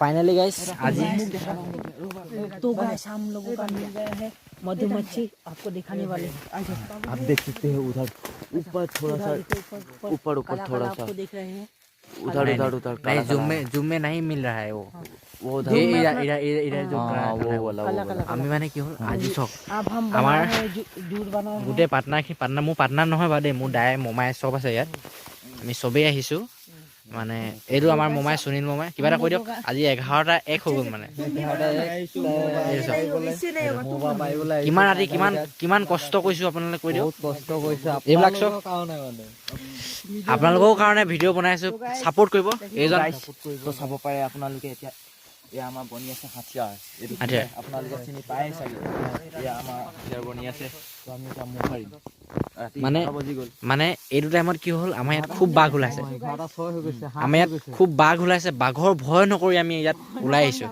finally guys आज तो guys हम लोगों का मिल गया है मधुमक्खी आपको दिखाने वाले आप देख सकते हैं उधर ऊपर थोड़ा सा ऊपर थोड़ा सा आपको देख रहे हैं उधर उधर नहीं जूम में नहीं मिल रहा है वो उधर ये इधर जो वो वाला আমি মানে কি হল আজি চক अब हम আমাৰ दूध बना रहे গোটেই পাৰ্টনাৰ মোৰ পাৰ্টনাৰ নহয় বাৰু দেই মোৰ দাই মমাই চব আছে ইয়াত আমি চবেই আহিছো মানে এইটো আমাৰ মমাই সুনীল মমাই কিবা এটা কৈ দিয়ক আজি 11টা 1 হৈ গ'ল মানে কিমান ৰাতি কিমান কষ্ট কৰিছো আপোনালোকে কৈ দিয়ক কষ্ট কৰিছে এইবিলাক চব আপোনালোকৰ কাৰণে ভিডিঅ' বনাইছো সাপোৰ্ট কৰিব এইজন তো চাব পাৰে আপোনালোকে এতিয়া এয়া আমাৰ বনি আছে হাতিয়াৰ এইটো আপোনালোকে চিনি পায় চাগে এয়া আমাৰ হাতিয়াৰ বনি আছে তো আমি এটা মুখ মাৰিম মানে এইটো টাইমত কি হ'ল আমাৰ ইয়াত খুব বাঘ ওলাইছে আমাৰ ইয়াত খুব বাঘ ওলাইছে বাঘৰ ভয় নকৰি আমি ইয়াত ওলাই আহিছো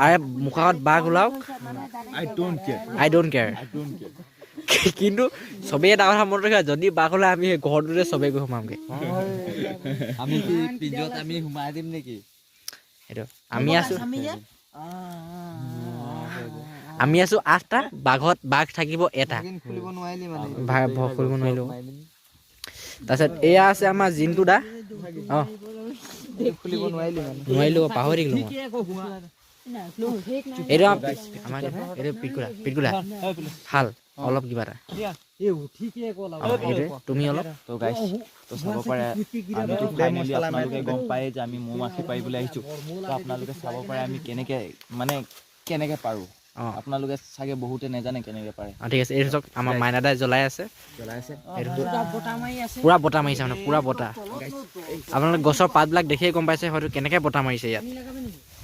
আৰু মুখাত বাঘ ওলাওক আই ডোন্ট কেয়াৰ কিন্তু চবেই এটা কথা মনত ৰাখিবা যদি বাঘ ওলাই আমি ঘৰটোতে চবেই গৈ সোমামগৈ আমি কি পিঞ্জত আমি সোমাই দিম নেকি সেইটো আমি আছো 8টা বাঘ থাকিব এটা খুলিব নোৱাৰিলি মানে খুলিব নোৱাৰিলো তাৰপিছত এয়া আছে আমাৰ জিন্তু দা খুলিব নোৱাৰিলি মানে নোৱাৰিলো পাহৰি গলো এইটো আমাৰ এইটো পিটকুলা ভাল অলপ কিবা এটা তুমি অলপ তো গাইছ তো চাব পাৰে আমিতো ফাইনেলি আপোনালোকে গম পায় যে আমি মৌ মাখি পাৰিবলৈ আহিছোঁ তো আপোনালোকে চাব পাৰে আমি কেনেকৈ পাৰোঁ আপোনালোকে চাগে বহুতে নেজানে কেনেকৈ পাৰে ঠিক আছে এইটো চাওক আমাৰ মাইনাদাই জ্বলাই আছে পুৰা বতাহ মাৰিছে মানে পুৰা বতাহ আপোনালোকে গছৰ পাতবিলাক দেখিয়ে গম পাইছে হয়তো কেনেকৈ বতাহ মাৰিছে ইয়াত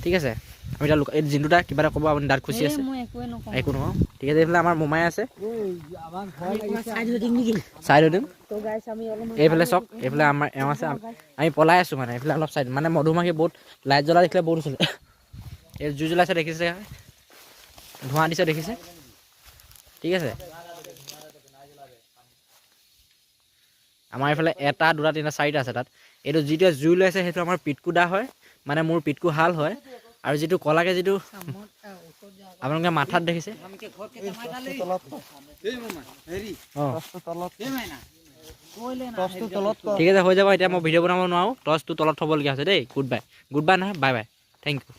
ঠিক আছে আমি এতিয়া এই জিন্তুটা কিবা এটা ক'ব আপুনি দাঁত খুচি আছে একো নকওঁ ঠিক আছে এইফালে আমাৰ মোমাই আছে চাইড হৈ দিম এইফালে চাওক এইফালে আমাৰ এওঁ আছে আমি পলাই আছোঁ মানে এইফালে অলপ চাইড মানে মধুমাখি বহুত লাইট জ্বলা দেখিলে বহুত চলে এই জুই জ্বলাইছে দেখিছে ধোঁৱা দিছে দেখিছে ঠিক আছে আমাৰ এইফালে 1টা 2টা 3টা 4টা আছে তাত এইটো যিটোৱে জুই লৈ আছে সেইটো আমাৰ পিটকু দা হয় মানে মোৰ পিটকু হাল হয় আৰু যিটো কলাকে যিটো আপোনালোকে মাথাত দেখিছে ঠিক আছে হৈ যাব এতিয়া মই ভিডিঅ' বনাব নোৱাৰোঁ টৰ্চটো তলত থ'বলগীয়া হৈছে দেই গুড বাই নহয় বাই বাই থেংক ইউ